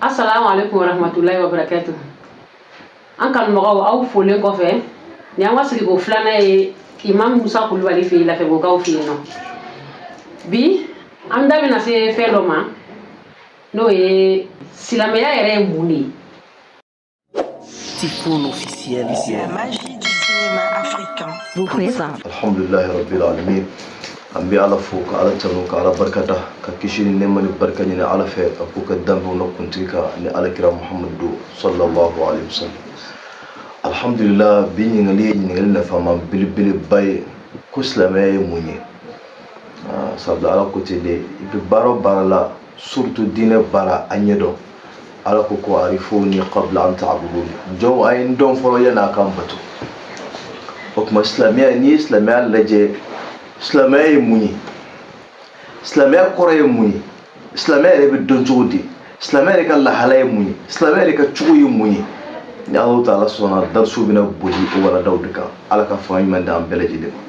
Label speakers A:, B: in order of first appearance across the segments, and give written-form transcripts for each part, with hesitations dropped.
A: Assalamu alaikum warahmatullahi wabarakatuh. An kanubagaw aw folen kɔfɛ ni an ka sigiko filanan ye Imam Musa Kulubali fɛ yen Lafɛbugukaw fɛ yen nɔ. Bi an da bɛna se fɛn dɔ ma n'o ye silamɛya yɛrɛ ye mun de ye.
B: Typhoon officiel.
C: La magie du cinéma africain.
B: Vous présente.
D: Alhamdulillah Rabbil Alamin. An bɛ Ala fo ka Ala tanu ka Ala barikada ka kisi ni nɛɛma ni barika ɲini Ala fɛ ka ko ka danfɛnw na kuntigi kan ni Alakira Muhammadu sallallahu alaihi wasallam. Alhamdulillah bi ɲininkali ye ɲininkali nafama belebeleba ye ko silamɛya ye mun ye. Sabula Ala ko ten de i bɛ baara o baara la surtout diinɛ baara a ɲɛdɔn. Ala ko ko arifuni qabla an ta'buduni. Jɔnw a ye n dɔn fɔlɔ yanni a k'an bato. O tuma silamɛya n'i ye silamɛya lajɛ silamɛya ye mun ye? Silamɛya kɔrɔ ye mun ye? Silamɛya yɛrɛ bɛ dɔn cogo di? Silamɛya yɛrɛ ka lahala ye mun ye? Silamɛya yɛrɛ ka cogo ye mun ye? Ni Alahu Taala sɔnna darisu bɛna boli o waladaw de kan. Ala ka fanga ɲuman d'an bɛɛ lajɛlen ma.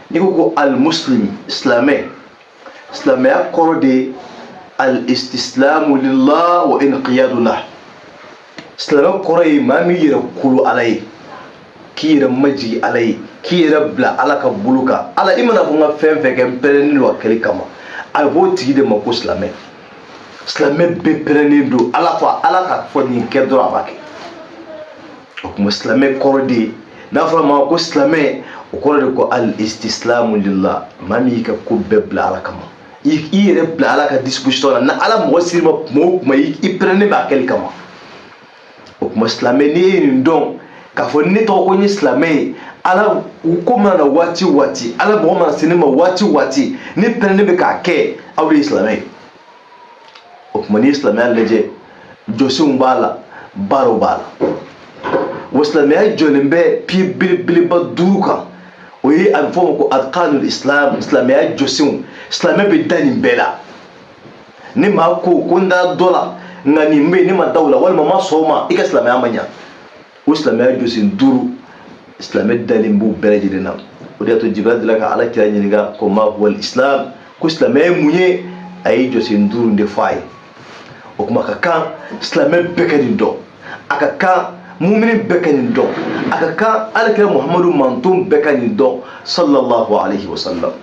D: N'i ko ko al-muslim silamɛ, silamɛya kɔrɔ de al-istislamu lillah wa inqiyadu lah. Silamɛ kɔrɔ ye maa min yɛrɛ kolo Ala ye, k'i yɛrɛ majigi Ala ye, k'i yɛrɛ bila Ala ka bolo kan. Ala i mana fɔ n ka fɛn fɛn kɛ n pɛrɛnnen don a kɛli kama, a b'o tigi de ma ko silamɛ. Silamɛ bɛɛ pɛrɛnnen don Ala ka fɔ nin kɛ dɔrɔn a b'a kɛ. O tuma silamɛ kɔrɔ de n'a fɔra ma ko silamɛ, o kɔrɔ de ko al-istislamu lillah, maa min y'i ka ko bɛɛ bila Ala kama. I yɛrɛ bila Ala ka disposition na, na Ala mɔgɔ siri ma tuma o tuma i pɛrɛnnen b'a kɛli kama. O tuma silamɛ n'i ye nin dɔn k'a fɔ ne tɔgɔ ko n ye silamɛ ye, Ala ko mana na waati o waati, Ala mɔgɔ mana se ne ma waati o waati, ne pɛrɛnnen bɛ k'a kɛ, aw de ye silamɛ ye. O tuma n'i ye silamɛya lajɛ, jɔsenw b'a la, baaraw b'a la. Wa silamɛya jɔlen bɛ pied belebeleba 5 kan. O ye a bɛ fɔ o ma ko arkanul islam, silamɛya jɔsenw. Silamɛ bɛ da nin bɛɛ la. Ne maa ko n da dɔ la nka nin bɛ yen ne ma da o la walima n ma sɔn o ma, i ka silamɛya ma ɲa. O silamɛya jɔsen 5 silamɛ dalen b'u bɛɛ lajɛlen na. O de y'a to Jibirila delila ka Alakira ɲininka ko ma huwal islam, ko silamɛya ye mun ye? A ye jɔsen 5 de fɔ a ye. O kuma ka kan silamɛ bɛɛ ka nin dɔn. A ka kan mumini bɛɛ ka nin dɔn. A ka kan Alakira Muhamadu manton bɛɛ ka nin dɔn sallallahu alaihi wasallam.